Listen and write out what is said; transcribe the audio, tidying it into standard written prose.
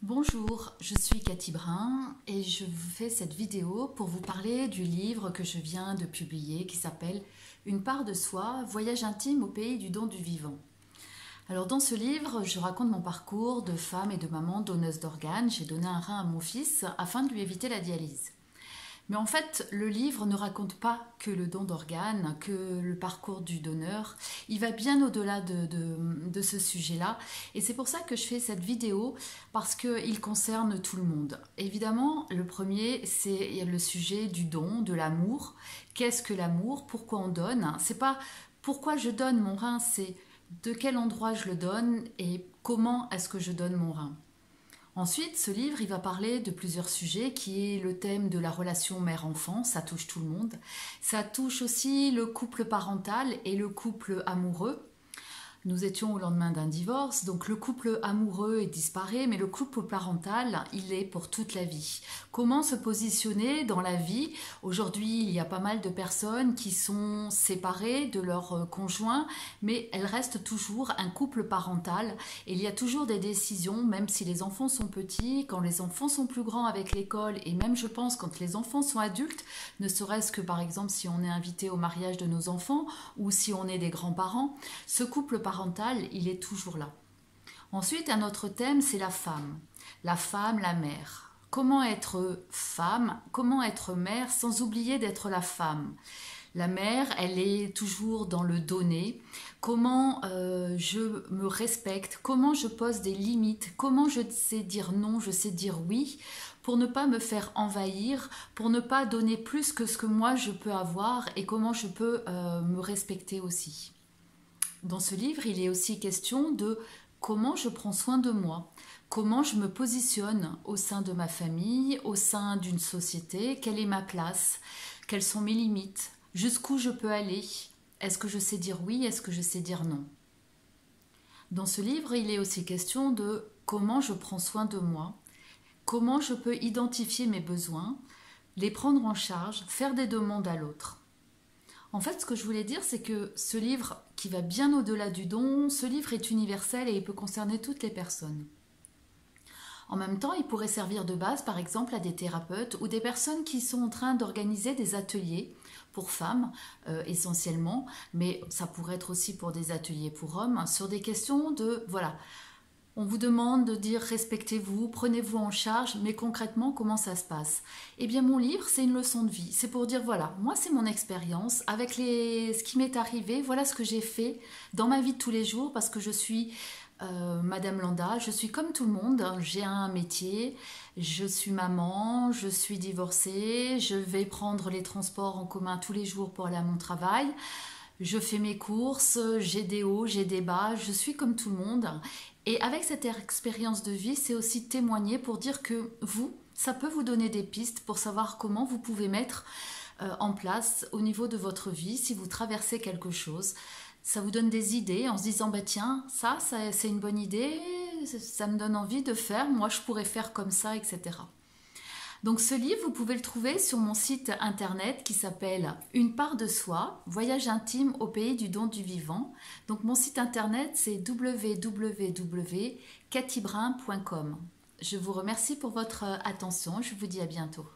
Bonjour, je suis Cathy Brun et je vous fais cette vidéo pour vous parler du livre que je viens de publier qui s'appelle Une part de soi, voyage intime au pays du don du vivant. Alors dans ce livre, je raconte mon parcours de femme et de maman donneuse d'organes. J'ai donné un rein à mon fils afin de lui éviter la dialyse. Mais en fait, le livre ne raconte pas que le don d'organes, que le parcours du donneur. Il va bien au-delà de ce sujet-là. Et c'est pour ça que je fais cette vidéo, parce qu'il concerne tout le monde. Évidemment, le premier, c'est le sujet du don, de l'amour. Qu'est-ce que l'amour? Pourquoi on donne? C'est pas pourquoi je donne mon rein, c'est de quel endroit je le donne et comment est-ce que je donne mon rein. Ensuite, ce livre, il va parler de plusieurs sujets, qui est le thème de la relation mère-enfant, ça touche tout le monde. Ça touche aussi le couple parental et le couple amoureux. Nous étions au lendemain d'un divorce, donc le couple amoureux disparaît, mais le couple parental, il est pour toute la vie. Comment se positionner dans la vie? Aujourd'hui, il y a pas mal de personnes qui sont séparées de leur conjoint, mais elles restent toujours un couple parental. Et il y a toujours des décisions, même si les enfants sont petits, quand les enfants sont plus grands avec l'école, et même je pense quand les enfants sont adultes, ne serait-ce que par exemple si on est invité au mariage de nos enfants, ou si on est des grands-parents, ce couple parental, il est toujours là. Ensuite, un autre thème, c'est la femme, la mère. Comment être femme, comment être mère sans oublier d'être la femme? La mère, elle est toujours dans le donner. Comment je me respecte, comment je pose des limites, comment je sais dire non, je sais dire oui, pour ne pas me faire envahir, pour ne pas donner plus que ce que moi je peux avoir et comment je peux me respecter aussi. Dans ce livre, il est aussi question de comment je prends soin de moi, comment je me positionne au sein de ma famille, au sein d'une société, quelle est ma place, quelles sont mes limites, jusqu'où je peux aller, est-ce que je sais dire oui, est-ce que je sais dire non. Dans ce livre, il est aussi question de comment je prends soin de moi, comment je peux identifier mes besoins, les prendre en charge, faire des demandes à l'autre. En fait, ce que je voulais dire, c'est que ce livre, qui va bien au-delà du don, ce livre est universel et il peut concerner toutes les personnes. En même temps, il pourrait servir de base, par exemple, à des thérapeutes ou des personnes qui sont en train d'organiser des ateliers pour femmes, essentiellement, mais ça pourrait être aussi pour des ateliers pour hommes, sur des questions de, voilà, on vous demande de dire respectez-vous, prenez-vous en charge, mais concrètement, comment ça se passe? Eh bien, mon livre, c'est une leçon de vie. C'est pour dire, voilà, moi, c'est mon expérience, avec ce qui m'est arrivé, voilà ce que j'ai fait dans ma vie de tous les jours, parce que je suis Madame Landa, je suis comme tout le monde, j'ai un métier, je suis maman, je suis divorcée, je vais prendre les transports en commun tous les jours pour aller à mon travail. Je fais mes courses, j'ai des hauts, j'ai des bas, je suis comme tout le monde. Et avec cette expérience de vie, c'est aussi témoigner pour dire que vous, ça peut vous donner des pistes pour savoir comment vous pouvez mettre en place au niveau de votre vie si vous traversez quelque chose. Ça vous donne des idées en se disant, bah tiens, ça c'est une bonne idée, ça me donne envie de faire, moi je pourrais faire comme ça, etc. Donc ce livre, vous pouvez le trouver sur mon site internet qui s'appelle Une part de soi, voyage intime au pays du don du vivant. Donc mon site internet, c'est www.cathybrun.com. Je vous remercie pour votre attention, je vous dis à bientôt.